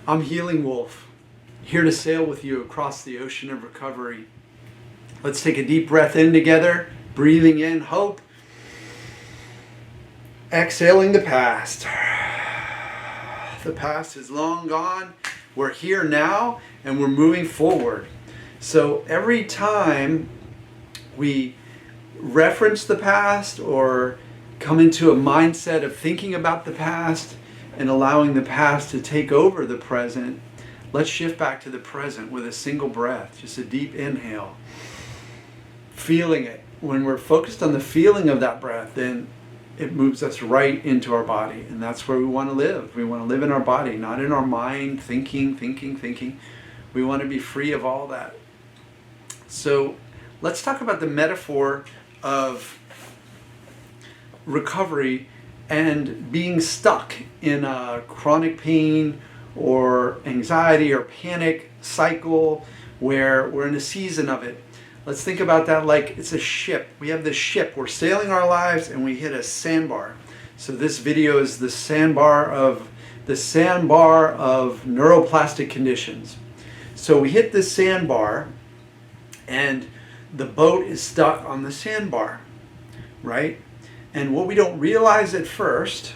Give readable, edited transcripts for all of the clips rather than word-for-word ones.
I'm Healing Wolf, here to sail with you across the ocean of recovery. Let's take a deep breath in together, breathing in hope, exhaling the past. The past is long gone. We're here now and we're moving forward. So every time we reference the past or come into a mindset of thinking about the past and allowing the past to take over the present, let's shift back to the present with a single breath, just a deep inhale. Feeling it. When we're focused on the feeling of that breath, then it moves us right into our body. And that's where we want to live. We want to live in our body, not in our mind, thinking. We want to be free of all that. So let's talk about the metaphor of recovery and being stuck in a chronic pain or anxiety or panic cycle where we're in a season of it. Let's think about that like it's a ship. We have this ship, we're sailing our lives and we hit a sandbar. So this video is the sandbar of neuroplastic conditions. So we hit this sandbar and the boat is stuck on the sandbar, right? And what we don't realize at first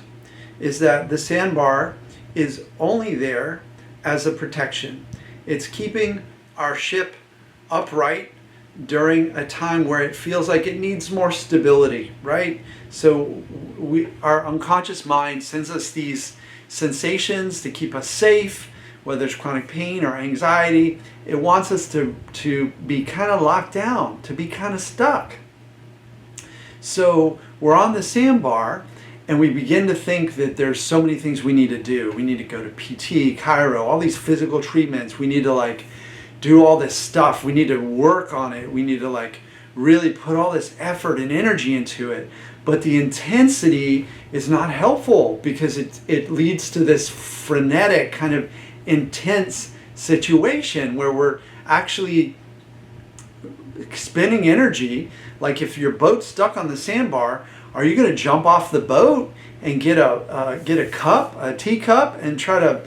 is that the sandbar is only there as a protection. It's keeping our ship upright during a time where it feels like it needs more stability, right? So our unconscious mind sends us these sensations to keep us safe, whether it's chronic pain or anxiety. It wants us to be kind of locked down, to be kind of stuck. So we're on the sandbar and we begin to think that there's so many things we need to do. We need to go to PT, chiro, all these physical treatments. We need to do all this stuff. We need to work on it. We need to really put all this effort and energy into it. But the intensity is not helpful because it leads to this frenetic kind of intense situation where we're actually expending energy. Like if your boat's stuck on the sandbar, are you going to jump off the boat and get a teacup, and try to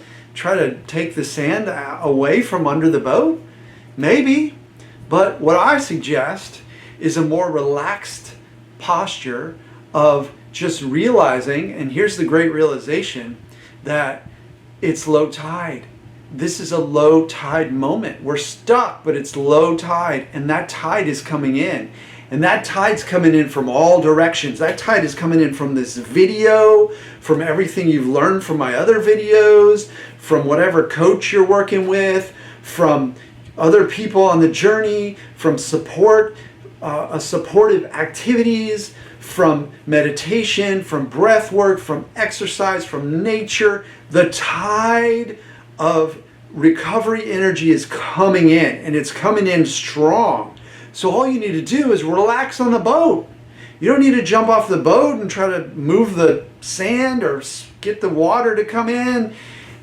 take the sand away from under the boat? Maybe. But what I suggest is a more relaxed posture of just realizing, and here's the great realization, that it's low tide. This is a low tide moment. We're stuck, but it's low tide, and that tide is coming in. And that tide's coming in from all directions. That tide is coming in from this video, from everything you've learned from my other videos, from whatever coach you're working with, from other people on the journey, from supportive activities, from meditation, from breath work, from exercise, from nature. The tide of recovery energy is coming in, and it's coming in strong. So all you need to do is relax on the boat. You don't need to jump off the boat and try to move the sand or get the water to come in.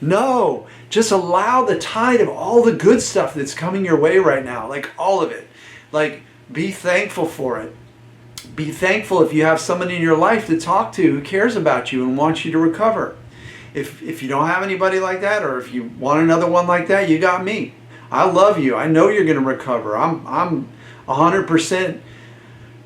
No, just allow the tide of all the good stuff that's coming your way right now, all of it. Be thankful for it. Be thankful if you have someone in your life to talk to who cares about you and wants you to recover. If you don't have anybody like that, or if you want another one like that, you got me. I love you. I know you're going to recover. I'm 100%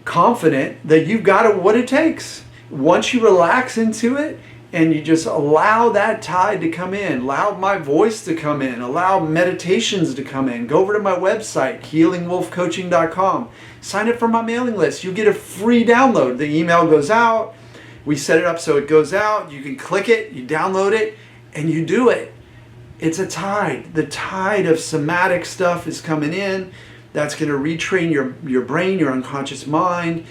confident that you've got what it takes. Once you relax into it and you just allow that tide to come in, allow my voice to come in, allow meditations to come in, go over to my website, healingwolfcoaching.com, sign up for my mailing list. You'll get a free download. The email goes out. We set it up so it goes out. You can click it, you download it, and you do it. It's a tide. The tide of somatic stuff is coming in. That's going to retrain your brain, your unconscious mind.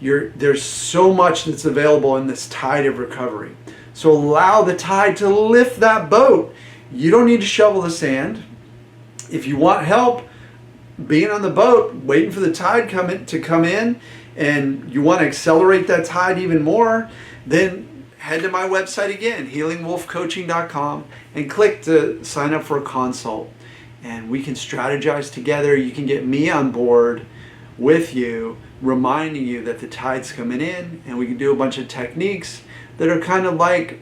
There's so much that's available in this tide of recovery. So allow the tide to lift that boat. You don't need to shovel the sand. If you want help being on the boat, waiting for the tide to come in, and you want to accelerate that tide even more, then head to my website again, healingwolfcoaching.com, and click to sign up for a consult. And we can strategize together. You can get me on board with you, reminding you that the tide's coming in, and we can do a bunch of techniques that are kind of like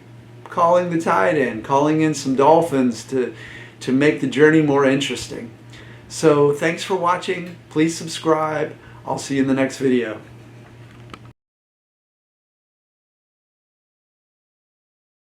calling the tide in, calling in some dolphins to make the journey more interesting. So thanks for watching. Please subscribe. I'll see you in the next video.